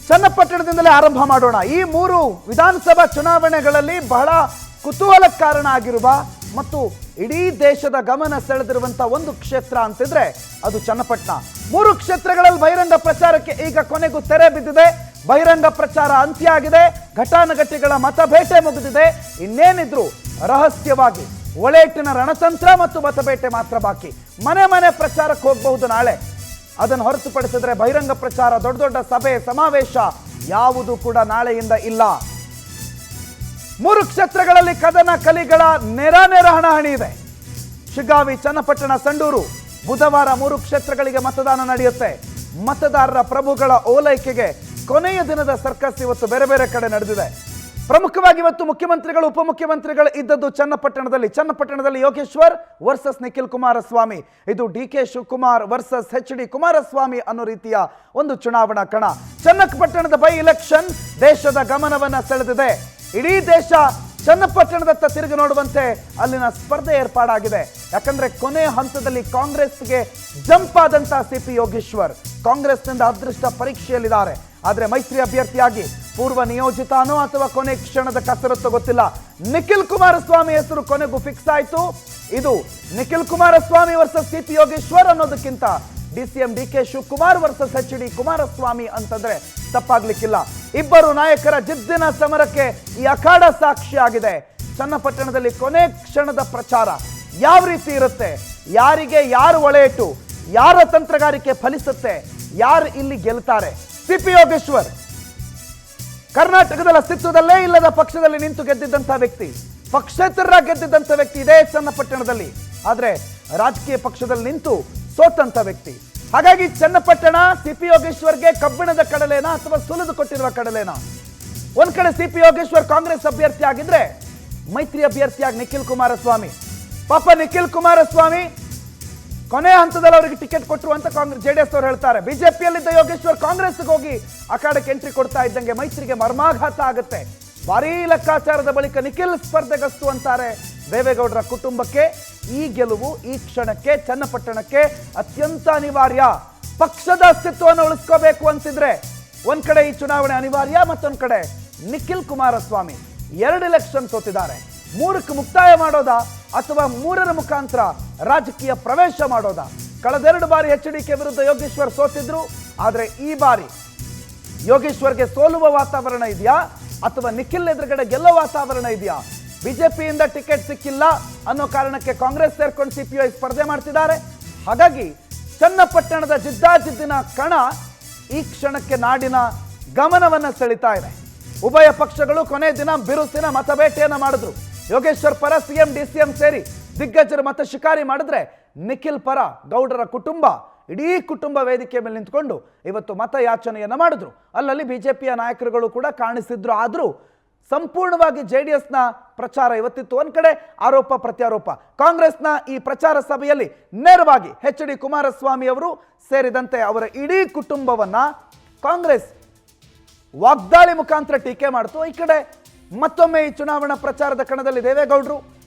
ಚನ್ನಪಟ್ಟಣದಿಂದಲೇ ಆರಂಭ ಮಾಡೋಣ. ಈ 3 ವಿಧಾನಸಭಾ ಚುನಾವಣೆಗಳಲ್ಲಿ ಬಹಳ ಕುತೂಹಲ ಕಾರಣ ಆಗಿರುವ ಮತ್ತು ಇಡೀ ದೇಶದ ಗಮನ ಸೆಳೆದಿರುವಂತಹ ಒಂದು ಕ್ಷೇತ್ರ ಅಂತಿದ್ರೆ ಅದು ಚನ್ನಪಟ್ಟಣ. 3 ಕ್ಷೇತ್ರಗಳಲ್ಲಿ ಬಹಿರಂಗ ಪ್ರಚಾರಕ್ಕೆ ಈಗ ಕೊನೆಗೂ ತೆರೆ ಬಿದ್ದಿದೆ. ಬಹಿರಂಗ ಪ್ರಚಾರ ಅಂತ್ಯ ಆಗಿದೆ. ಘಟಾನುಘಟಿಗಳ ಮತಬೇಟೆ ಮುಗಿದಿದೆ. ಇನ್ನೇನಿದ್ರು ರಹಸ್ಯವಾಗಿ ಒಳೇಟಿನ ರಣತಂತ್ರ ಮತ್ತು ಮತಬೇಟೆ ಮಾತ್ರ ಬಾಕಿ. ಮನೆ ಮನೆ ಪ್ರಚಾರಕ್ಕೆ ಹೋಗಬಹುದು ನಾಳೆ. ಅದನ್ನು ಹೊರತುಪಡಿಸಿದ್ರೆ ಬಹಿರಂಗ ಪ್ರಚಾರ, ದೊಡ್ಡ ದೊಡ್ಡ ಸಭೆ ಸಮಾವೇಶ ಯಾವುದು ಕೂಡ ನಾಳೆಯಿಂದ ಇಲ್ಲ. 3 ಕ್ಷೇತ್ರಗಳಲ್ಲಿ ಕದನ ಕಲಿಗಳ ನೆರ ಹಣಾಹಣಿ ಇದೆ. ಶಿಗ್ಗಾವಿ, ಚನ್ನಪಟ್ಟಣ, ಸಂಡೂರು. ಬುಧವಾರ 3 ಕ್ಷೇತ್ರಗಳಿಗೆ ಮತದಾನ ನಡೆಯುತ್ತೆ. ಮತದಾರರ ಪ್ರಭುಗಳ ಓಲೈಕೆಗೆ ಕೊನೆಯ ದಿನದ ಸರ್ಕಸ್ ಇವತ್ತು ಬೇರೆ ಬೇರೆ ಕಡೆ ನಡೆದಿದೆ. ಪ್ರಮುಖವಾಗಿ ಇವತ್ತು ಮುಖ್ಯಮಂತ್ರಿಗಳು ಉಪಮುಖ್ಯಮಂತ್ರಿಗಳು ಇದ್ದದ್ದು ಚನ್ನಪಟ್ಟಣದಲ್ಲಿ ಯೋಗೇಶ್ವರ್ ವರ್ಸಸ್ ನಿಖಿಲ್ ಕುಮಾರಸ್ವಾಮಿ. ಇದು D K. Shivakumar versus H D. Kumaraswamy ಅನ್ನೋ ರೀತಿಯ ಒಂದು ಚುನಾವಣಾ ಕಣ. ಚನ್ನಪಟ್ಟಣದ ಬೈ ಎಲೆಕ್ಷನ್ ದೇಶದ ಗಮನವನ್ನ ಸೆಳೆದಿದೆ. ಇಡೀ ದೇಶ ಚನ್ನಪಟ್ಟಣದತ್ತ ತಿರುಗಿ ನೋಡುವಂತೆ ಅಲ್ಲಿನ ಸ್ಪರ್ಧೆ ಏರ್ಪಾಡಾಗಿದೆ. ಯಾಕಂದ್ರೆ ಕೊನೆ ಹಂತದಲ್ಲಿ ಕಾಂಗ್ರೆಸ್ಗೆ ಜಂಪ್ ಆದಂತಹ ಸಿ.ಪಿ. ಯೋಗೇಶ್ವರ್ ಕಾಂಗ್ರೆಸ್ನಿಂದ ಅದೃಷ್ಟ ಪರೀಕ್ಷೆಯಲ್ಲಿದ್ದಾರೆ. ಆದರೆ ಮೈತ್ರಿ ಅಭ್ಯರ್ಥಿಯಾಗಿ ಪೂರ್ವ ನಿಯೋಜಿತಾನೋ ಅಥವಾ ಕೊನೆ ಕ್ಷಣದ ಕಸರತ್ತು ಗೊತ್ತಿಲ್ಲ. ನಿಖಿಲ್ ಕುಮಾರಸ್ವಾಮಿ ಹೆಸರು ಕೊನೆಗೂ ಫಿಕ್ಸ್ ಆಯಿತು. ಇದು ನಿಖಿಲ್ ಕುಮಾರಸ್ವಾಮಿ ವರ್ಸಸ್ ಸಿ.ಪಿ. ಯೋಗೇಶ್ವರ್ ಅನ್ನೋದಕ್ಕಿಂತ DCM D K. Shivakumar versus H D. Kumaraswamy ಅಂತಂದ್ರೆ ತಪ್ಪಾಗ್ಲಿಕ್ಕಿಲ್ಲ. ಇಬ್ಬರು ನಾಯಕರ ಜಿದ್ದಿನ ಸಮರಕ್ಕೆ ಈ ಅಖಾಡ ಸಾಕ್ಷಿಯಾಗಿದೆ. ಚನ್ನಪಟ್ಟಣದಲ್ಲಿ ಕೊನೆ ಕ್ಷಣದ ಪ್ರಚಾರ ಯಾವ ರೀತಿ ಇರುತ್ತೆ, ಯಾರಿಗೆ ಯಾರು ಒಳೆಯಿಟ್ಟು, ಯಾರ ತಂತ್ರಗಾರಿಕೆ ಫಲಿಸುತ್ತೆ, ಯಾರು ಇಲ್ಲಿ ಗೆಲ್ತಾರೆ. ಸಿ.ಪಿ. ಯೋಗೇಶ್ವರ್ ಕರ್ನಾಟಕದ ಅಸ್ತಿತ್ವದಲ್ಲೇ ಇಲ್ಲದ ಪಕ್ಷದಲ್ಲಿ ನಿಂತು ಗೆದ್ದಿದ್ದಂಥ ವ್ಯಕ್ತಿ, ಪಕ್ಷೇತರ ಗೆದ್ದಿದ್ದಂಥ ವ್ಯಕ್ತಿ ಇದೇ ಚನ್ನಪಟ್ಟಣದಲ್ಲಿ. ಆದ್ರೆ ರಾಜಕೀಯ ಪಕ್ಷದಲ್ಲಿ ನಿಂತು ಸೋತಂತ ವ್ಯಕ್ತಿ. ಹಾಗಾಗಿ ಚನ್ನಪಟ್ಟಣ ಸಿ.ಪಿ. ಯೋಗೇಶ್ವರ್ಗೆ ಕಬ್ಬಿಣದ ಕಡಲೇನಾ ಅಥವಾ ಸುಲಿದು ಕೊಟ್ಟಿರುವ ಕಡಲೇನಾ? ಒಂದ್ ಕಡೆ ಸಿ.ಪಿ. ಯೋಗೇಶ್ವರ್ ಕಾಂಗ್ರೆಸ್ ಅಭ್ಯರ್ಥಿ ಆಗಿದ್ರೆ ಮೈತ್ರಿ ಅಭ್ಯರ್ಥಿಯಾಗಿ ನಿಖಿಲ್ ಕುಮಾರಸ್ವಾಮಿ. ಪಾಪ ನಿಖಿಲ್ ಕುಮಾರಸ್ವಾಮಿ ಕೊನೆ ಹಂತದಲ್ಲಿ ಅವರಿಗೆ ಟಿಕೆಟ್ ಕೊಟ್ಟರು ಅಂತ ಜೆಡಿಎಸ್ ಅವರು ಹೇಳ್ತಾರೆ. ಬಿಜೆಪಿಯಲ್ಲಿದ್ದ ಯೋಗೇಶ್ವರ್ ಕಾಂಗ್ರೆಸ್ಗೆ ಹೋಗಿ ಅಖಾಡಕ್ಕೆ ಎಂಟ್ರಿ ಕೊಡ್ತಾ ಇದ್ದಂಗೆ ಮೈತ್ರಿಗೆ ಮರ್ಮಾಘಾತ ಆಗುತ್ತೆ. ಭಾರೀ ಲೆಕ್ಕಾಚಾರದ ಬಳಿಕ ನಿಖಿಲ್ ಸ್ಪರ್ಧೆಗಸ್ತು ಅಂತಾರೆ. ದೇವೇಗೌಡರ ಕುಟುಂಬಕ್ಕೆ ಈ ಗೆಲುವು ಈ ಕ್ಷಣಕ್ಕೆ ಚನ್ನಪಟ್ಟಣಕ್ಕೆ ಅತ್ಯಂತ ಅನಿವಾರ್ಯ. ಪಕ್ಷದ ಅಸ್ತಿತ್ವವನ್ನು ಉಳಿಸ್ಕೋಬೇಕು ಅಂತಿದ್ರೆ ಒಂದ್ ಕಡೆ ಈ ಚುನಾವಣೆ ಅನಿವಾರ್ಯ, ಮತ್ತೊಂದ್ ಕಡೆ ನಿಖಿಲ್ ಕುಮಾರಸ್ವಾಮಿ 2 ಎಲೆಕ್ಷನ್ ಸೋತಿದ್ದಾರೆ. 3ಕ್ಕೆ ಮುಕ್ತಾಯ ಮಾಡೋದಾ ಅಥವಾ 3ರ ಮುಖಾಂತರ ರಾಜಕೀಯ ಪ್ರವೇಶ ಮಾಡೋದಾ? ಕಳೆದ 2 ಬಾರಿ ಎಚ್.ಡಿ.ಕೆ ವಿರುದ್ಧ ಯೋಗೇಶ್ವರ್ ಸೋತಿದ್ರು. ಆದ್ರೆ ಈ ಬಾರಿ ಯೋಗೇಶ್ವರ್ಗೆ ಸೋಲುವ ವಾತಾವರಣ ಇದೆಯಾ ಅಥವಾ ನಿಖಿಲ್ ಎದುರುಗಡೆ ಗೆಲ್ಲೋ ವಾತಾವರಣ ಇದೆಯಾ? ಬಿಜೆಪಿಯಿಂದ ಟಿಕೆಟ್ ಸಿಕ್ಕಿಲ್ಲ ಅನ್ನೋ ಕಾರಣಕ್ಕೆ ಕಾಂಗ್ರೆಸ್ ಸೇರ್ಕೊಂಡು ಸಿ.ಪಿ.ಐ ಸ್ಪರ್ಧೆ ಮಾಡ್ತಿದ್ದಾರೆ. ಹಾಗಾಗಿ ಚನ್ನಪಟ್ಟಣದ ಜಿದ್ದಾಜಿದ್ದಿನ ಕಣ ಈ ಕ್ಷಣಕ್ಕೆ ನಾಡಿನ ಗಮನವನ್ನ ಸೆಳಿತಾ ಇದೆ. ಉಭಯ ಪಕ್ಷಗಳು ಕೊನೆ ದಿನ ಬಿರುಸಿನ ಮತಬೇಟೆಯನ್ನ ಮಾಡಿದ್ರು. ಯೋಗೇಶ್ವರ್ ಪರ ಸಿಎಂ ಡಿ.ಸಿ.ಎಂ ಸೇರಿ ದಿಗ್ಗಜರು ಮತ ಶಿಕಾರಿ ಮಾಡಿದ್ರೆ, ನಿಖಿಲ್ ಪರ ಗೌಡರ ಕುಟುಂಬ ಇಡೀ ಕುಟುಂಬ ವೇದಿಕೆ ಮೇಲೆ ನಿಂತ್ಕೊಂಡು ಇವತ್ತು ಮತಯಾಚನೆಯನ್ನ ಮಾಡಿದ್ರು. ಅಲ್ಲಲ್ಲಿ ಬಿಜೆಪಿಯ ನಾಯಕರುಗಳು ಕೂಡ ಕಾಣಿಸಿದ್ರು. ಆದ್ರೂ ಸಂಪೂರ್ಣವಾಗಿ ಜೆಡಿಎಸ್ನ ಪ್ರಚಾರ ಇವತ್ತಿತ್ತು. ಒಂದ್ ಕಡೆ ಆರೋಪ ಪ್ರತ್ಯಾರೋಪ. ಕಾಂಗ್ರೆಸ್ನ ಈ ಪ್ರಚಾರ ಸಭೆಯಲ್ಲಿ ನೇರವಾಗಿ ಎಚ್.ಡಿ. ಕುಮಾರಸ್ವಾಮಿ ಅವರು ಸೇರಿದಂತೆ ಅವರ ಇಡೀ ಕುಟುಂಬವನ್ನ ಕಾಂಗ್ರೆಸ್ ವಾಗ್ದಾಳಿ ಮುಖಾಂತರ ಟೀಕೆ ಮಾಡ್ತು. ಈ ಕಡೆ ಮತ್ತೊಮ್ಮೆ ಈ ಚುನಾವಣಾ ಪ್ರಚಾರದ ಕಣದಲ್ಲಿ ದೇವೇಗೌಡರು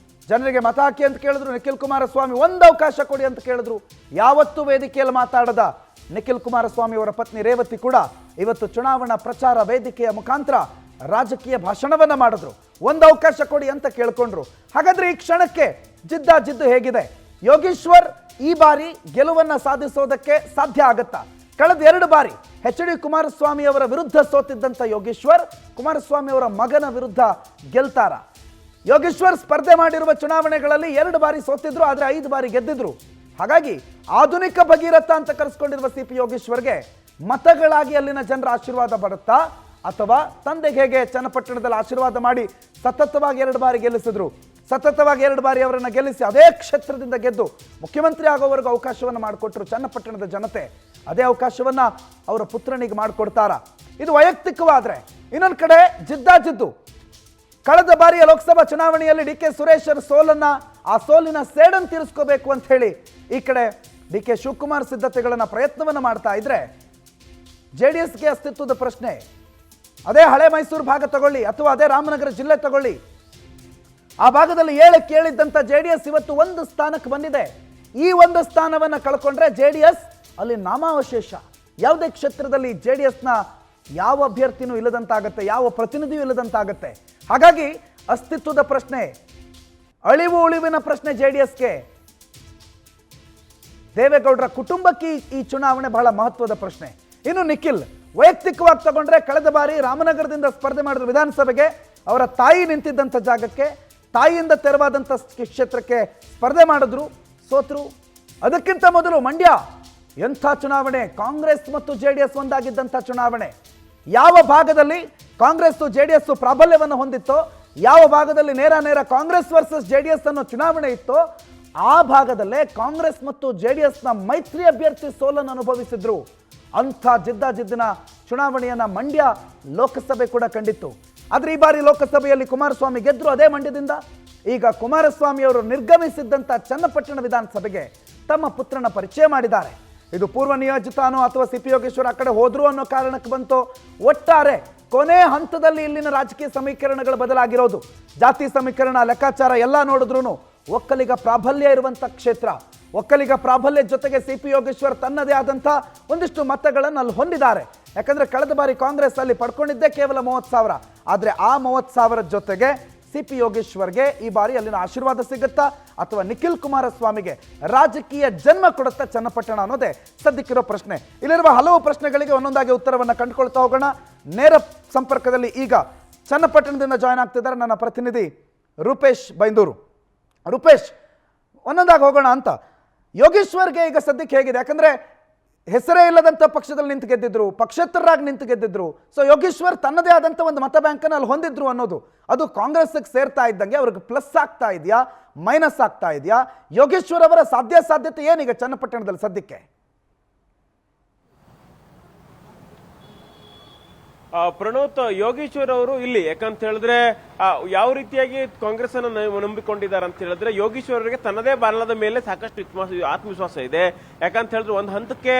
ಜನರಿಗೆ ಮತ ಹಾಕಿ ಅಂತ ಕೇಳಿದ್ರು. ನಿಖಿಲ್ ಕುಮಾರಸ್ವಾಮಿ ಒಂದು ಅವಕಾಶ ಕೊಡಿ ಅಂತ ಕೇಳಿದ್ರು. ಯಾವತ್ತೂ ವೇದಿಕೆಯಲ್ಲಿ ಮಾತಾಡದ ನಿಖಿಲ್ ಕುಮಾರಸ್ವಾಮಿ ಅವರ ಪತ್ನಿ ರೇವತಿ ಕೂಡ ಇವತ್ತು ಚುನಾವಣಾ ಪ್ರಚಾರ ವೇದಿಕೆಯ ಮುಖಾಂತರ ರಾಜಕೀಯ ಭಾಷಣವನ್ನ ಮಾಡಿದ್ರು. ಒಂದು ಅವಕಾಶ ಕೊಡಿ ಅಂತ ಕೇಳ್ಕೊಂಡ್ರು. ಹಾಗಾದ್ರೆ ಈ ಕ್ಷಣಕ್ಕೆ ಜಿದ್ದು ಹೇಗಿದೆ? ಯೋಗೇಶ್ವರ್ ಈ ಬಾರಿ ಗೆಲುವನ್ನ ಸಾಧಿಸೋದಕ್ಕೆ ಸಾಧ್ಯ ಆಗತ್ತಾ? ಕಳೆದ 2 ಬಾರಿ ಎಚ್.ಡಿ. ಕುಮಾರಸ್ವಾಮಿ ಅವರ ವಿರುದ್ಧ ಸೋತಿದ್ದಂಥ ಯೋಗೇಶ್ವರ್ ಕುಮಾರಸ್ವಾಮಿ ಅವರ ಮಗನ ವಿರುದ್ಧ ಗೆಲ್ತಾರ? ಯೋಗೇಶ್ವರ್ ಸ್ಪರ್ಧೆ ಮಾಡಿರುವ ಚುನಾವಣೆಗಳಲ್ಲಿ 2 ಬಾರಿ ಸೋತಿದ್ರು, ಆದ್ರೆ 5 ಬಾರಿ ಗೆದ್ದಿದ್ರು. ಹಾಗಾಗಿ ಆಧುನಿಕ ಭಗೀರಥ ಅಂತ ಕರೆಸ್ಕೊಂಡಿರುವ ಸಿ.ಪಿ. ಯೋಗೇಶ್ವರ್ಗೆ ಮತಗಳಾಗಿ ಅಲ್ಲಿನ ಜನರ ಆಶೀರ್ವಾದ ಬರುತ್ತಾ ಅಥವಾ ತಂದೆಗೆ ಹೇಗೆ ಚನ್ನಪಟ್ಟಣದಲ್ಲಿ ಆಶೀರ್ವಾದ ಮಾಡಿ ಸತತವಾಗಿ 2 ಬಾರಿ ಗೆಲ್ಲಿಸಿದ್ರು, ಸತತವಾಗಿ 2 ಬಾರಿ ಅವರನ್ನ ಗೆಲ್ಲಿಸಿ ಅದೇ ಕ್ಷೇತ್ರದಿಂದ ಗೆದ್ದು ಮುಖ್ಯಮಂತ್ರಿ ಆಗೋವರೆಗೂ ಅವಕಾಶವನ್ನು ಮಾಡಿಕೊಟ್ರು ಚನ್ನಪಟ್ಟಣದ ಜನತೆ. ಅದೇ ಅವಕಾಶವನ್ನ ಅವರ ಪುತ್ರನಿಗೆ ಮಾಡಿಕೊಡ್ತಾರ? ಇದು ವೈಯಕ್ತಿಕವಾದ್ರೆ, ಇನ್ನೊಂದು ಕಡೆ ಜಿದ್ದು ಕಳೆದ ಬಾರಿಯ ಲೋಕಸಭಾ ಚುನಾವಣೆಯಲ್ಲಿ ಡಿ.ಕೆ. ಸುರೇಶ್ ಸೋಲನ್ನ, ಆ ಸೋಲಿನ ಸೇಡನ್ನು ತೀರಿಸ್ಕೋಬೇಕು ಅಂತ ಹೇಳಿ ಈ ಕಡೆ ಡಿ.ಕೆ. ಶಿವಕುಮಾರ್ ಸಿದ್ಧತೆಗಳನ್ನ ಪ್ರಯತ್ನವನ್ನ ಮಾಡ್ತಾ ಇದ್ರೆ, ಜೆಡಿಎಸ್ಗೆ ಅಸ್ತಿತ್ವದ ಪ್ರಶ್ನೆ. ಅದೇ ಹಳೆ ಮೈಸೂರು ಭಾಗ ತಗೊಳ್ಳಿ ಅಥವಾ ಅದೇ ರಾಮನಗರ ಜಿಲ್ಲೆ ತಗೊಳ್ಳಿ, ಆ ಭಾಗದಲ್ಲಿ 7ಕ್ಕೆ ಏಳಿದ್ದಂತ ಜೆಡಿಎಸ್ ಇವತ್ತು 1 ಸ್ಥಾನಕ್ಕೆ ಬಂದಿದೆ. ಈ 1 ಸ್ಥಾನವನ್ನ ಕಳ್ಕೊಂಡ್ರೆ ಜೆಡಿಎಸ್ ಅಲ್ಲಿ ನಾಮಾವಶೇಷ. ಯಾವುದೇ ಕ್ಷೇತ್ರದಲ್ಲಿ ಜೆಡಿಎಸ್ನ ಯಾವ ಅಭ್ಯರ್ಥಿನೂ ಇಲ್ಲದಂತಾಗತ್ತೆ, ಯಾವ ಪ್ರತಿನಿಧಿಯೂ ಇಲ್ಲದಂತಾಗತ್ತೆ. ಹಾಗಾಗಿ ಅಸ್ತಿತ್ವದ ಪ್ರಶ್ನೆ, ಅಳಿವು ಉಳಿವಿನ ಪ್ರಶ್ನೆ JDSಗೆ. ದೇವೇಗೌಡರ ಕುಟುಂಬಕ್ಕೆ ಈ ಚುನಾವಣೆ ಬಹಳ ಮಹತ್ವದ ಪ್ರಶ್ನೆ. ಇನ್ನು ನಿಖಿಲ್ ವೈಯಕ್ತಿಕವಾಗಿ ತಗೊಂಡ್ರೆ ಕಳೆದ ಬಾರಿ ರಾಮನಗರದಿಂದ ಸ್ಪರ್ಧೆ ಮಾಡಿದ್ರು ವಿಧಾನಸಭೆಗೆ. ಅವರ ತಾಯಿ ನಿಂತಿದ್ದಂಥ ಜಾಗಕ್ಕೆ, ತಾಯಿಯಿಂದ ತೆರವಾದಂಥ ಕ್ಷೇತ್ರಕ್ಕೆ ಸ್ಪರ್ಧೆ ಮಾಡಿದ್ರು, ಸೋತರು. ಅದಕ್ಕಿಂತ ಮೊದಲು ಮಂಡ್ಯ ಎಂಥ ಚುನಾವಣೆ, ಕಾಂಗ್ರೆಸ್ ಮತ್ತು JDS ಒಂದಾಗಿದ್ದಂಥ ಚುನಾವಣೆ. ಯಾವ ಭಾಗದಲ್ಲಿ ಕಾಂಗ್ರೆಸ್ JDS ಪ್ರಾಬಲ್ಯವನ್ನು ಹೊಂದಿತ್ತೋ, ಯಾವ ಭಾಗದಲ್ಲಿ ನೇರ ಕಾಂಗ್ರೆಸ್ ವರ್ಸಸ್ JDS ಅನ್ನೋ ಚುನಾವಣೆ ಇತ್ತೋ, ಆ ಭಾಗದಲ್ಲೇ ಕಾಂಗ್ರೆಸ್ ಮತ್ತು JDSನ ಮೈತ್ರಿ ಅಭ್ಯರ್ಥಿ ಸೋಲನ್ನು ಅನುಭವಿಸಿದ್ರು. ಅಂಥ ಜಿದ್ದಿನ ಚುನಾವಣೆಯನ್ನ ಮಂಡ್ಯ ಲೋಕಸಭೆ ಕೂಡ ಕಂಡಿತ್ತು. ಆದ್ರೆ ಈ ಬಾರಿ ಲೋಕಸಭೆಯಲ್ಲಿ ಕುಮಾರಸ್ವಾಮಿ ಗೆದ್ರು ಅದೇ ಮಂಡ್ಯದಿಂದ. ಈಗ ಕುಮಾರಸ್ವಾಮಿ ಅವರು ನಿರ್ಗಮಿಸಿದ್ದಂಥ ಚನ್ನಪಟ್ಟಣ ವಿಧಾನಸಭೆಗೆ ತಮ್ಮ ಪುತ್ರನ ಪರಿಚಯ ಮಾಡಿದ್ದಾರೆ. ಇದು ಪೂರ್ವ ನಿಯೋಜಿತನೋ ಅಥವಾ CP ಯೋಗೇಶ್ವರ್ ಆ ಕಡೆ ಹೋದ್ರು ಅನ್ನೋ ಕಾರಣಕ್ಕೆ ಬಂತು. ಒಟ್ಟಾರೆ ಕೊನೆ ಹಂತದಲ್ಲಿ ಇಲ್ಲಿನ ರಾಜಕೀಯ ಸಮೀಕರಣಗಳು ಬದಲಾಗಿರೋದು. ಜಾತಿ ಸಮೀಕರಣ, ಲೆಕ್ಕಾಚಾರ ಎಲ್ಲ ನೋಡಿದ್ರು ಒಕ್ಕಲಿಗ ಪ್ರಾಬಲ್ಯ ಇರುವಂಥ ಕ್ಷೇತ್ರ. ಒಕ್ಕಲಿಗ ಪ್ರಾಬಲ್ಯ ಜೊತೆಗೆ CP ಯೋಗೇಶ್ವರ್ ತನ್ನದೇ ಆದಂಥ ಒಂದಿಷ್ಟು ಮತಗಳನ್ನು ಅಲ್ಲಿ ಹೊಂದಿದ್ದಾರೆ. ಯಾಕಂದ್ರೆ ಕಳೆದ ಬಾರಿ ಕಾಂಗ್ರೆಸ್ ಅಲ್ಲಿ ಪಡ್ಕೊಂಡಿದ್ದೇ ಕೇವಲ 30,000. ಆದರೆ ಆ 30,000 ಜೊತೆಗೆ CP ಯೋಗೇಶ್ವರ್ಗೆ ಈ ಬಾರಿ ಅಲ್ಲಿನ ಆಶೀರ್ವಾದ ಸಿಗುತ್ತಾ ಅಥವಾ ನಿಖಿಲ್ ಕುಮಾರಸ್ವಾಮಿಗೆ ರಾಜಕೀಯ ಜನ್ಮ ಕೊಡುತ್ತಾ ಚನ್ನಪಟ್ಟಣ ಅನ್ನೋದೇ ಸದ್ಯಕ್ಕಿರೋ ಪ್ರಶ್ನೆ. ಇಲ್ಲಿರುವ ಹಲವು ಪ್ರಶ್ನೆಗಳಿಗೆ ಒಂದೊಂದಾಗಿ ಉತ್ತರವನ್ನು ಕಂಡುಕೊಳ್ತಾ ಹೋಗೋಣ. ನೇರ ಸಂಪರ್ಕದಲ್ಲಿ ಈಗ ಚನ್ನಪಟ್ಟಣದಿಂದ ಜಾಯ್ನ್ ಆಗ್ತಿದ್ದಾರೆ ನನ್ನ ಪ್ರತಿನಿಧಿ ರೂಪೇಶ್ ಬೈಂದೂರು. ರೂಪೇಶ್, ಒಂದೊಂದಾಗಿ ಹೋಗೋಣ ಅಂತ. ಯೋಗೇಶ್ವರ್ಗೆ ಈಗ ಸದ್ಯಕ್ಕೆ ಹೇಗಿದೆ? ಯಾಕಂದ್ರೆ ಹೆಸರೇ ಇಲ್ಲದಂಥ ಪಕ್ಷದಲ್ಲಿ ನಿಂತು ಗೆದ್ದಿದ್ರು, ಪಕ್ಷೇತರರಾಗಿ ನಿಂತು ಗೆದ್ದಿದ್ರು. ಸೊ ಯೋಗೇಶ್ವರ್ ತನ್ನದೇ ಆದಂಥ ಒಂದು ಮತ ಬ್ಯಾಂಕನ್ನು ಅಲ್ಲಿ ಹೊಂದಿದ್ರು ಅನ್ನೋದು ಅದು ಕಾಂಗ್ರೆಸ್ಗೆ ಸೇರ್ತಾ ಇದ್ದಂಗೆ ಅವ್ರಿಗೆ ಪ್ಲಸ್ ಆಗ್ತಾ ಇದೆಯಾ, ಮೈನಸ್ ಆಗ್ತಾ ಇದೆಯಾ? ಯೋಗೇಶ್ವರ್ ಅವರ ಸಾಧ್ಯತೆ ಏನೀಗ ಚನ್ನಪಟ್ಟಣದಲ್ಲಿ ಸದ್ಯಕ್ಕೆ? ಪ್ರಣೋತ್, ಯೋಗೇಶ್ವರ್ ಅವರು ಇಲ್ಲಿ ಯಾಕಂತ ಹೇಳಿದ್ರೆ ಯಾವ ರೀತಿಯಾಗಿ ಕಾಂಗ್ರೆಸ್ ಅನ್ನು ನಂಬಿಕೊಂಡಿದ್ದಾರೆ ಅಂತ ಹೇಳಿದ್ರೆ ಯೋಗೇಶ್ವರ್ ಅವರಿಗೆ ತನ್ನದೇ ಬಾಲದ ಮೇಲೆ ಸಾಕಷ್ಟು ಆತ್ಮವಿಶ್ವಾಸ ಇದೆ. ಯಾಕಂತ ಹೇಳಿದ್ರೆ ಒಂದು ಹಂತಕ್ಕೆ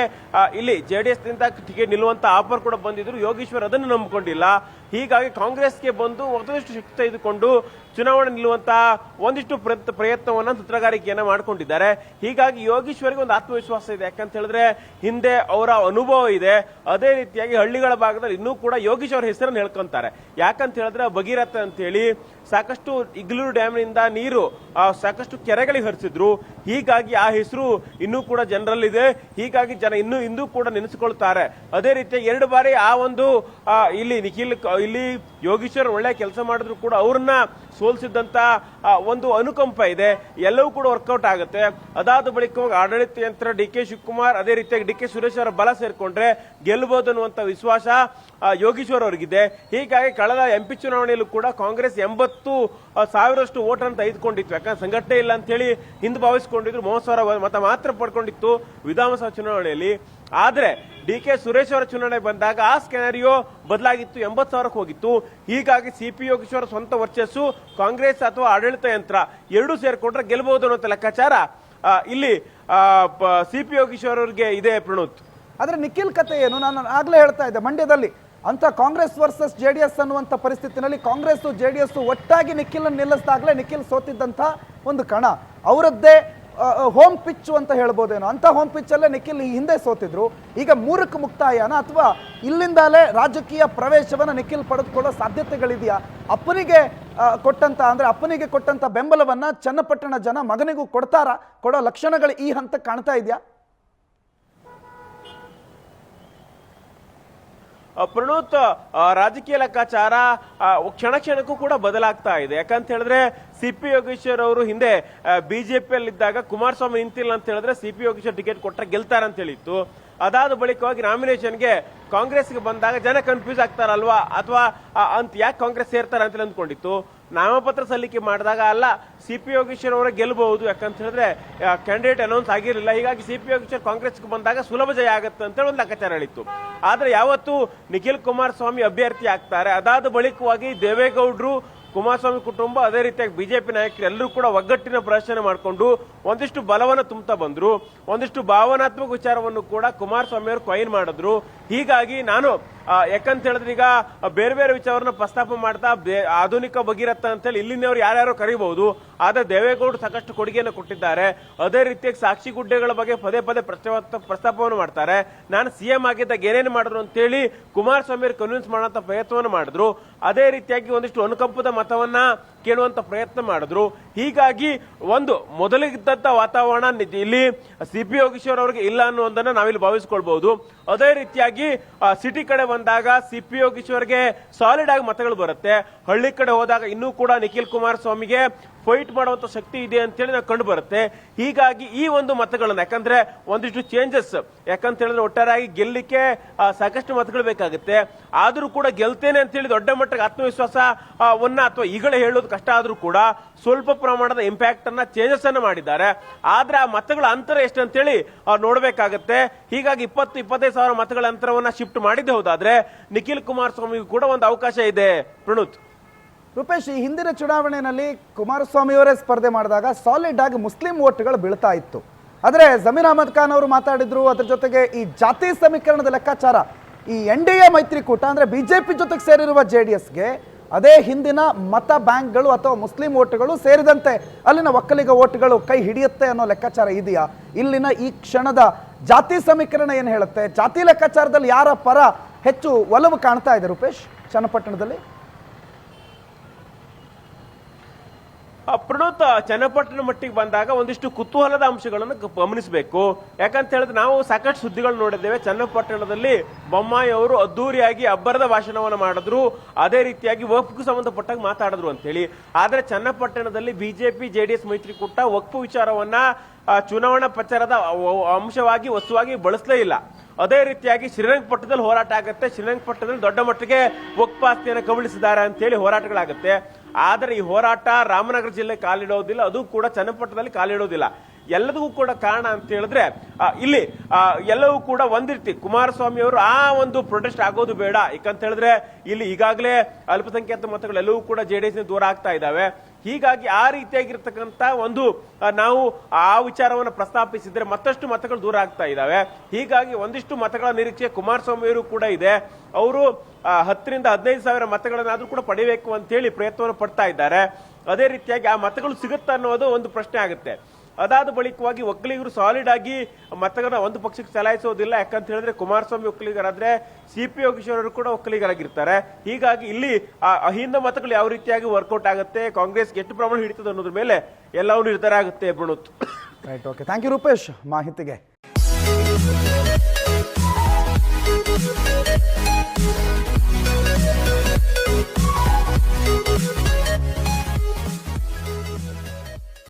ಇಲ್ಲಿ JDS ನಿಂದ ಟಿಕೆಟ್ ನಿಲ್ಲುವಂತ ಆಫರ್ ಕೂಡ ಬಂದಿದ್ರು, ಯೋಗೇಶ್ವರ್ ಅದನ್ನು ನಂಬಿಕೊಂಡಿಲ್ಲ. ಹೀಗಾಗಿ ಕಾಂಗ್ರೆಸ್ಗೆ ಬಂದು ಮತ್ತಷ್ಟು ಶಕ್ತಿ ತೆಗೆದುಕೊಂಡು ಚುನಾವಣೆ ನಿಲ್ಲುವಂತಹ ಒಂದಿಷ್ಟು ಪ್ರಯತ್ನವನ್ನ ತಂತ್ರಗಾರಿಕೆಯನ್ನ ಮಾಡ್ಕೊಂಡಿದ್ದಾರೆ. ಹೀಗಾಗಿ ಯೋಗೇಶ್ವರ್ಗೆ ಒಂದು ಆತ್ಮವಿಶ್ವಾಸ ಇದೆ. ಯಾಕಂತ ಹೇಳಿದ್ರೆ ಹಿಂದೆ ಅವರ ಅನುಭವ ಇದೆ. ಅದೇ ರೀತಿಯಾಗಿ ಹಳ್ಳಿಗಳ ಭಾಗದಲ್ಲಿ ಇನ್ನೂ ಕೂಡ ಯೋಗೇಶ್ವರ್ ಹೆಸರನ್ನು ಹೇಳ್ಕೊಂತಾರೆ. ಯಾಕಂತ ಹೇಳಿದ್ರೆ ಭಗೀರಥ ಅಂತ ಹೇಳಿ ಸಾಕಷ್ಟು ಇಗ್ಲೂರು ಡ್ಯಾಮ್ನಿಂದ ನೀರು ಸಾಕಷ್ಟು ಕೆರೆಗಳಿಗೆ ಹರಿಸಿದ್ರು. ಹೀಗಾಗಿ ಆ ಹೆಸರು ಇನ್ನೂ ಕೂಡ ಜನರಲ್ಲಿದೆ. ಹೀಗಾಗಿ ಜನ ಇಂದು ಕೂಡ ನೆನೆಸಿಕೊಳ್ತಾರೆ. ಅದೇ ರೀತಿ 2 ಬಾರಿ ಆ ಒಂದು ಇಲ್ಲಿ ಯೋಗೇಶ್ವರ್ ಒಳ್ಳೆ ಕೆಲಸ ಮಾಡಿದ್ರು ಕೂಡ ಅವ್ರನ್ನ ಸೋಲಿಸಿದಂತ ಒಂದು ಅನುಕಂಪ ಇದೆ. ಎಲ್ಲವೂ ಕೂಡ ವರ್ಕೌಟ್ ಆಗುತ್ತೆ. ಅದಾದ ಬಳಿಕ ಆಡಳಿತ ಯಂತ್ರ DK ಶಿವಕುಮಾರ್, ಅದೇ ರೀತಿಯಾಗಿ DK ಸುರೇಶ್ ಅವರ ಬಲ ಸೇರ್ಕೊಂಡ್ರೆ ಗೆಲ್ಲಬಹುದು ಅನ್ನುವಂತ ವಿಶ್ವಾಸ ಯೋಗೇಶ್ವರ್ ಅವರಿಗಿದೆ. ಹೀಗಾಗಿ ಕಳೆದ MP ಚುನಾವಣೆಯಲ್ಲೂ ಕೂಡ ಕಾಂಗ್ರೆಸ್ 80,000 ವೋಟ್ ಅಂತ ತೆಗೆದುಕೊಂಡಿತ್ತು. ಯಾಕಂದ್ರೆ ಸಂಘಟನೆ ಇಲ್ಲ ಅಂತ ಹೇಳಿ ಹಿಂದೆ ಭಾವಿಸಿಕೊಂಡಿದ್ರು. 30,000 ಮತ ಮಾತ್ರ ಪಡ್ಕೊಂಡಿತ್ತು ವಿಧಾನಸಭಾ ಚುನಾವಣೆಯಲ್ಲಿ. ಆದ್ರೆ DK ಸುರೇಶ್ ಅವರ ಚುನಾವಣೆ ಬಂದಾಗ ಆ ಸ್ಕ್ಯಾನರಿಯೋ ಬದಲಾಗಿತ್ತು, 80,000ಕ್ಕೆ ಹೋಗಿತ್ತು. ಹೀಗಾಗಿ CP ಯೋಗೇಶ್ವರ ಸ್ವಂತ ವರ್ಚಸ್ಸು, ಕಾಂಗ್ರೆಸ್ ಅಥವಾ ಆಡಳಿತ ಯಂತ್ರ ಎರಡೂ ಸೇರ್ಕೊಂಡ್ರೆ ಗೆಲ್ಲಬಹುದು ಅನ್ನೋ ಲೆಕ್ಕಾಚಾರ ಇಲ್ಲಿ CP ಯೋಗೇಶ್ವರ್ ಅವರಿಗೆ ಇದೆ ಪ್ರಣೋತ್. ಆದ್ರೆ ನಿಖಿಲ್ ಕತೆ ಏನು? ನಾನು ಆಗ್ಲೇ ಹೇಳ್ತಾ ಇದ್ದೆ, ಮಂಡ್ಯದಲ್ಲಿ ಅಂತ ಕಾಂಗ್ರೆಸ್ ವರ್ಸಸ್ JDS ಅನ್ನುವಂಥ ಪರಿಸ್ಥಿತಿನಲ್ಲಿ ಕಾಂಗ್ರೆಸ್ JDS ಒಟ್ಟಾಗಿ ನಿಖಿಲ್ ನಿಲ್ಲಿಸಿದಾಗಲೇ ನಿಖಿಲ್ ಸೋತಿದ್ದಂಥ ಒಂದು ಕಣ. ಅವರದ್ದೇ ಹೋಮ್ ಪಿಚ್ ಅಂತ ಹೇಳ್ಬೋದೇನೋ, ಅಂತ ಹೋಮ್ ಪಿಚ್ ಅಲ್ಲೇ ನಿಖಿಲ್ ಹಿಂದೆ ಸೋತಿದ್ರು. ಈಗ 3ಕ್ಕೆ ಮುಕ್ತಾಯನ ಅಥವಾ ಇಲ್ಲಿಂದಲೇ ರಾಜಕೀಯ ಪ್ರವೇಶವನ್ನ ನಿಖಿಲ್ ಪಡೆದುಕೊಳ್ಳೋ ಸಾಧ್ಯತೆಗಳಿದೆಯಾ? ಅಪ್ಪನಿಗೆ ಕೊಟ್ಟಂತ ಬೆಂಬಲವನ್ನ ಚನ್ನಪಟ್ಟಣ ಜನ ಮಗನಿಗೂ ಕೊಡೋ ಲಕ್ಷಣಗಳು ಈ ಹಂತ ಕಾಣ್ತಾ ಇದೆಯಾ? ಪ್ರಣೋತ್, ರಾಜಕೀಯ ಲೆಕ್ಕಾಚಾರ ಕ್ಷಣಕ್ಕೂ ಕೂಡ ಬದಲಾಗ್ತಾ ಇದೆ. ಯಾಕಂತ ಹೇಳಿದ್ರೆ CP ಯೋಗೇಶ್ವರ್ ಅವರು ಹಿಂದೆ ಬಿಜೆಪಿಯಲ್ಲಿದ್ದಾಗ ಕುಮಾರಸ್ವಾಮಿ ನಿಂತಿಲ್ಲ ಅಂತ ಹೇಳಿದ್ರೆ CP ಯೋಗೇಶ್ವರ್ ಟಿಕೆಟ್ ಕೊಟ್ಟರೆ ಗೆಲ್ತಾರೆ ಅಂತ ಹೇಳಿತ್ತು. ಅದಾದ ಬಳಿಕವಾಗಿ ನಾಮಿನೇಷನ್ಗೆ ಕಾಂಗ್ರೆಸ್ಗೆ ಬಂದಾಗ ಜನ ಕನ್ಫ್ಯೂಸ್ ಆಗ್ತಾರಲ್ವಾ, ಅಥವಾ ಅಂತ ಯಾಕೆ ಕಾಂಗ್ರೆಸ್ ಸೇರ್ತಾರೆ ಅಂತ ಅಂದ್ಕೊಂಡಿತ್ತು. ನಾಮಪತ್ರ ಸಲ್ಲಿಕೆ ಮಾಡಿದಾಗ ಅಲ್ಲ, CP ಯೋಗೇಶ್ವರ್ ಅವರೇ ಗೆಲ್ಲಬಹುದು. ಯಾಕಂತ ಹೇಳಿದ್ರೆ ಕ್ಯಾಂಡಿಡೇಟ್ ಅನೌನ್ಸ್ ಆಗಿರಲಿಲ್ಲ. ಹೀಗಾಗಿ CP ಯೋಗೇಶ್ವರ್ ಕಾಂಗ್ರೆಸ್ಗೆ ಬಂದಾಗ ಸುಲಭ ಜಯ ಆಗುತ್ತೆ ಅಂತ ಹೇಳಿ ಒಂದು ಲೆಕ್ಕಾಚಾರ ಹೇಳಿತ್ತು. ಆದ್ರೆ ಯಾವತ್ತು ನಿಖಿಲ್ ಕುಮಾರಸ್ವಾಮಿ ಅಭ್ಯರ್ಥಿ ಆಗ್ತಾರೆ, ಅದಾದ ಬಳಿಕವಾಗಿ ದೇವೇಗೌಡರು ಕುಮಾರಸ್ವಾಮಿ ಕುಟುಂಬ ಅದೇ ರೀತಿಯಾಗಿ ಬಿಜೆಪಿ ನಾಯಕರು ಎಲ್ಲರೂ ಕೂಡ ಒಗ್ಗಟ್ಟಿನ ಪ್ರದರ್ಶನ ಮಾಡಿಕೊಂಡು ಒಂದಿಷ್ಟು ಬಲವನ್ನು ತುಂಬುತ್ತಾ ಬಂದ್ರು. ಒಂದಿಷ್ಟು ಭಾವನಾತ್ಮಕ ವಿಚಾರವನ್ನು ಕೂಡ ಕುಮಾರಸ್ವಾಮಿ ಅವರು ಕಾಯಿನ್ ಮಾಡಿದ್ರು. ಹೀಗಾಗಿ ನಾನು ಯಾಕಂತ ಹೇಳಿದ್ರೆ ಈಗ ಬೇರೆ ಬೇರೆ ವಿಚಾರವನ್ನ ಪ್ರಸ್ತಾಪ ಮಾಡ್ತಾ ಆಧುನಿಕ ಭಗೀರಥ ಅಂತೇಳಿ ಇಲ್ಲಿನವರು ಯಾರ್ಯಾರು ಕರೀಬಹುದು, ಆದ್ರೆ ದೇವೇಗೌಡರು ಸಾಕಷ್ಟು ಕೊಡುಗೆಯನ್ನು ಕೊಟ್ಟಿದ್ದಾರೆ. ಅದೇ ರೀತಿಯಾಗಿ ಸಾಕ್ಷಿ ಗುಡ್ಡೆಗಳ ಬಗ್ಗೆ ಪದೇ ಪದೇ ಪ್ರಸ್ತಾಪವನ್ನು ಮಾಡ್ತಾರೆ. ನಾನು ಸಿಎಂ ಆಗಿದ್ದಾಗ ಏನೇನು ಮಾಡಿದ್ರು ಅಂತೇಳಿ ಕುಮಾರಸ್ವಾಮಿ ಅವರು ಕನ್ವಿನ್ಸ್ ಮಾಡುವಂತ ಪ್ರಯತ್ನವನ್ನು ಮಾಡಿದ್ರು. ಅದೇ ರೀತಿಯಾಗಿ ಒಂದಿಷ್ಟು ಅನುಕಂಪದ ಮತವನ್ನ ಕೇಳುವಂತ ಪ್ರಯತ್ನ ಮಾಡಿದ್ರು. ಹೀಗಾಗಿ ಒಂದು ಮೊದಲಿದ್ದಂತ ವಾತಾವರಣ ಇಲ್ಲಿ ಸಿಪಿ ಯೋಗೀಶ್ವರ್ ಅವರಿಗೆ ಇಲ್ಲ ಅನ್ನೋದನ್ನ ನಾವಿಲ್ಲಿ ಭಾವಿಸ್ಕೊಳ್ಬಹುದು. ಅದೇ ರೀತಿಯಾಗಿ ಸಿಟಿ ಕಡೆ ಬಂದಾಗ ಸಿಪಿ ಯೋಗೀಶ್ವರ್ಗೆ ಸಾಲಿಡ್ ಆಗಿ ಮತಗಳು ಬರುತ್ತೆ. ಹಳ್ಳಿ ಕಡೆ ಹೋದಾಗ ಇನ್ನೂ ಕೂಡ ನಿಖಿಲ್ ಕುಮಾರಸ್ವಾಮಿಗೆ ಫೈಟ್ ಮಾಡುವಂತ ಶಕ್ತಿ ಇದೆ ಅಂತೇಳಿ ನಾವು ಕಂಡು ಬರುತ್ತೆ. ಹೀಗಾಗಿ ಈ ಒಂದು ಮತಗಳನ್ನ ಯಾಕಂದ್ರೆ ಒಂದಿಷ್ಟು ಚೇಂಜಸ್ ಯಾಕಂತ ಹೇಳಿದ್ರೆ ಒಟ್ಟಾರೆಯಾಗಿ ಗೆಲ್ಲಿಕ್ಕೆ ಸಾಕಷ್ಟು ಮತಗಳು ಬೇಕಾಗುತ್ತೆ. ಆದ್ರೂ ಕೂಡ ಗೆಲ್ತೇನೆ ಅಂತ ಹೇಳಿ ದೊಡ್ಡ ಮಟ್ಟಕ್ಕೆ ಆತ್ಮವಿಶ್ವಾಸವನ್ನ ಅಥವಾ ಈಗಲೇ ಹೇಳೋದು ಕಷ್ಟ ಆದ್ರೂ ಕೂಡ ಸ್ವಲ್ಪ ಪ್ರಮಾಣದ ಇಂಪ್ಯಾಕ್ಟ್ ಅನ್ನ ಚೇಂಜಸ್ ಅನ್ನ ಮಾಡಿದ್ದಾರೆ. ಆದ್ರೆ ಆ ಮತಗಳ ಅಂತರ ಎಷ್ಟು ಅಂತೇಳಿ ನೋಡ್ಬೇಕಾಗತ್ತೆ. ಹೀಗಾಗಿ 20-25 ಸಾವಿರ ಮತಗಳ ಅಂತರವನ್ನ ಶಿಫ್ಟ್ ಮಾಡಿದ್ದೆ ಹೌದಾದ್ರೆ ನಿಖಿಲ್ ಕುಮಾರಸ್ವಾಮಿಗೂ ಕೂಡ ಒಂದು ಅವಕಾಶ ಇದೆ. ಪ್ರಣುತ್, ರೂಪೇಶ್, ಈ ಹಿಂದಿನ ಚುನಾವಣೆಯಲ್ಲಿ ಕುಮಾರಸ್ವಾಮಿ ಅವರೇ ಸ್ಪರ್ಧೆ ಮಾಡಿದಾಗ ಸಾಲಿಡ್ ಆಗಿ ಮುಸ್ಲಿಂ ಓಟ್ಗಳು ಬೀಳ್ತಾ ಇತ್ತು. ಆದರೆ ಜಮೀರ್ ಅಹಮದ್ ಖಾನ್ ಅವರು ಮಾತಾಡಿದ್ರು. ಅದ್ರ ಜೊತೆಗೆ ಈ ಜಾತಿ ಸಮೀಕರಣದ ಲೆಕ್ಕಾಚಾರ ಈ NDA ಮೈತ್ರಿಕೂಟ ಅಂದ್ರೆ ಬಿಜೆಪಿ ಜೊತೆಗೆ ಸೇರಿರುವ JDSಗೆ ಅದೇ ಹಿಂದಿನ ಮತ ಬ್ಯಾಂಕ್ಗಳು ಅಥವಾ ಮುಸ್ಲಿಂ ಓಟ್ಗಳು ಸೇರಿದಂತೆ ಅಲ್ಲಿನ ಒಕ್ಕಲಿಗ ಓಟ್ಗಳು ಕೈ ಹಿಡಿಯುತ್ತೆ ಅನ್ನೋ ಲೆಕ್ಕಾಚಾರ ಇದೆಯಾ? ಇಲ್ಲಿನ ಈ ಕ್ಷಣದ ಜಾತಿ ಸಮೀಕರಣ ಏನು ಹೇಳುತ್ತೆ? ಜಾತಿ ಲೆಕ್ಕಾಚಾರದಲ್ಲಿ ಯಾರ ಪರ ಹೆಚ್ಚು ಒಲವು ಕಾಣ್ತಾ ಇದೆ ರೂಪೇಶ್ ಚನ್ನಪಟ್ಟಣದಲ್ಲಿ? ಪ್ರಣೋತ್, ಚನ್ನಪಟ್ಟಣ ಮಟ್ಟಿಗೆ ಬಂದಾಗ ಒಂದಿಷ್ಟು ಕುತೂಹಲದ ಅಂಶಗಳನ್ನು ಗಮನಿಸಬೇಕು. ಯಾಕಂತ ಹೇಳಿದ್ರೆ ನಾವು ಸಾಕಷ್ಟು ಸುದ್ದಿಗಳು ನೋಡಿದ್ದೇವೆ. ಚನ್ನಪಟ್ಟಣದಲ್ಲಿ ಬೊಮ್ಮಾಯಿ ಅವರು ಅದ್ದೂರಿಯಾಗಿ ಅಬ್ಬರದ ಭಾಷಣವನ್ನು ಮಾಡಿದ್ರು. ಅದೇ ರೀತಿಯಾಗಿ ವಕ್ಫ್ಗೂ ಸಂಬಂಧಪಟ್ಟಾಗ ಮಾತಾಡಿದ್ರು ಅಂತ ಹೇಳಿ. ಆದ್ರೆ ಚನ್ನಪಟ್ಟಣದಲ್ಲಿ ಬಿಜೆಪಿ JDS ಮೈತ್ರಿಕೂಟ ವಕ್ಫ್ ವಿಚಾರವನ್ನ ಚುನಾವಣಾ ಪ್ರಚಾರದ ಅಂಶವಾಗಿ ವಸ್ತುವಾಗಿ ಬಳಸಲೇ ಇಲ್ಲ. ಅದೇ ರೀತಿಯಾಗಿ ಶ್ರೀರಂಗಪಟ್ಟಣದಲ್ಲಿ ಹೋರಾಟ ಆಗುತ್ತೆ. ಶ್ರೀರಂಗಪಟ್ಟಣದಲ್ಲಿ ದೊಡ್ಡ ಮಟ್ಟಿಗೆ ವಕ್ಫ್ ಆಸ್ತಿಯನ್ನು ಕಬಳಿಸಿದ್ದಾರೆ ಅಂತ ಹೇಳಿ ಹೋರಾಟಗಳಾಗುತ್ತೆ. ಆದರೆ ಈ ಹೋರಾಟ ರಾಮನಗರ ಜಿಲ್ಲೆ ಕಾಲಿಡೋದಿಲ್ಲ, ಅದು ಕೂಡ ಚನ್ನಪಟ್ಟಣದಲ್ಲಿ ಕಾಲಿಡೋದಿಲ್ಲ. ಎಲ್ಲದಕ್ಕೂ ಕೂಡ ಕಾರಣ ಅಂತ ಹೇಳಿದ್ರೆ ಇಲ್ಲಿ ಎಲ್ಲವೂ ಕೂಡ ಒಂದ್ ರೀತಿ ಕುಮಾರಸ್ವಾಮಿ ಅವರು ಆ ಒಂದು ಪ್ರೊಟೆಸ್ಟ್ ಆಗೋದು ಬೇಡ. ಯಾಕಂತ ಹೇಳಿದ್ರೆ ಇಲ್ಲಿ ಈಗಾಗಲೇ ಅಲ್ಪಸಂಖ್ಯಾತ ಮತಗಳೆಲ್ಲವೂ ಕೂಡ JDS ದೂರ ಆಗ್ತಾ ಇದಾವೆ. ಹೀಗಾಗಿ ಆ ರೀತಿಯಾಗಿರ್ತಕ್ಕಂಥ ಒಂದು ನಾವು ಆ ವಿಚಾರವನ್ನು ಪ್ರಸ್ತಾಪಿಸಿದ್ರೆ ಮತ್ತಷ್ಟು ಮತಗಳು ದೂರ ಆಗ್ತಾ ಇದಾವೆ. ಹೀಗಾಗಿ ಒಂದಿಷ್ಟು ಮತಗಳ ನಿರೀಕ್ಷೆ ಕುಮಾರಸ್ವಾಮಿ ಅವರು ಕೂಡ ಇದೆ. ಅವರು 10ರಿಂದ 15 ಸಾವಿರ ಮತಗಳನ್ನಾದ್ರೂ ಕೂಡ ಪಡಿಬೇಕು ಅಂತ ಹೇಳಿ ಪ್ರಯತ್ನವನ್ನು ಪಡ್ತಾ ಇದ್ದಾರೆ. ಅದೇ ರೀತಿಯಾಗಿ ಆ ಮತಗಳು ಸಿಗುತ್ತಾ ಅನ್ನೋದು ಒಂದು ಪ್ರಶ್ನೆ ಆಗುತ್ತೆ. ಅದಾದ ಬಳಿಕವಾಗಿ ಒಕ್ಕಲಿಗರು ಸಾಲಿಡ್ ಆಗಿ ಮತಗಳನ್ನ ಒಂದು ಪಕ್ಷಕ್ಕೆ ಚಲಾಯಿಸೋದಿಲ್ಲ. ಯಾಕಂತ ಹೇಳಿದ್ರೆ ಕುಮಾರಸ್ವಾಮಿ ಒಕ್ಕಲಿಗರಾದ್ರೆ ಸಿಪಿ ಯೋಗೀಶ್ವರ್ ಅವರು ಕೂಡ ಒಕ್ಕಲಿಗರಾಗಿರ್ತಾರೆ. ಹೀಗಾಗಿ ಇಲ್ಲಿ ಅಹಿಂದ ಮತಗಳು ಯಾವ ರೀತಿಯಾಗಿ ವರ್ಕೌಟ್ ಆಗುತ್ತೆ, ಕಾಂಗ್ರೆಸ್ಗೆ ಎಷ್ಟು ಪ್ರಮಾಣ ಹಿಡಿತದೆ ಅನ್ನೋದ್ರ ಮೇಲೆ ಎಲ್ಲವೂ ನಿರ್ಧಾರ ಆಗುತ್ತೆ. Pranot, right, okay, thank you Rupesh ಮಾಹಿತಿಗೆ.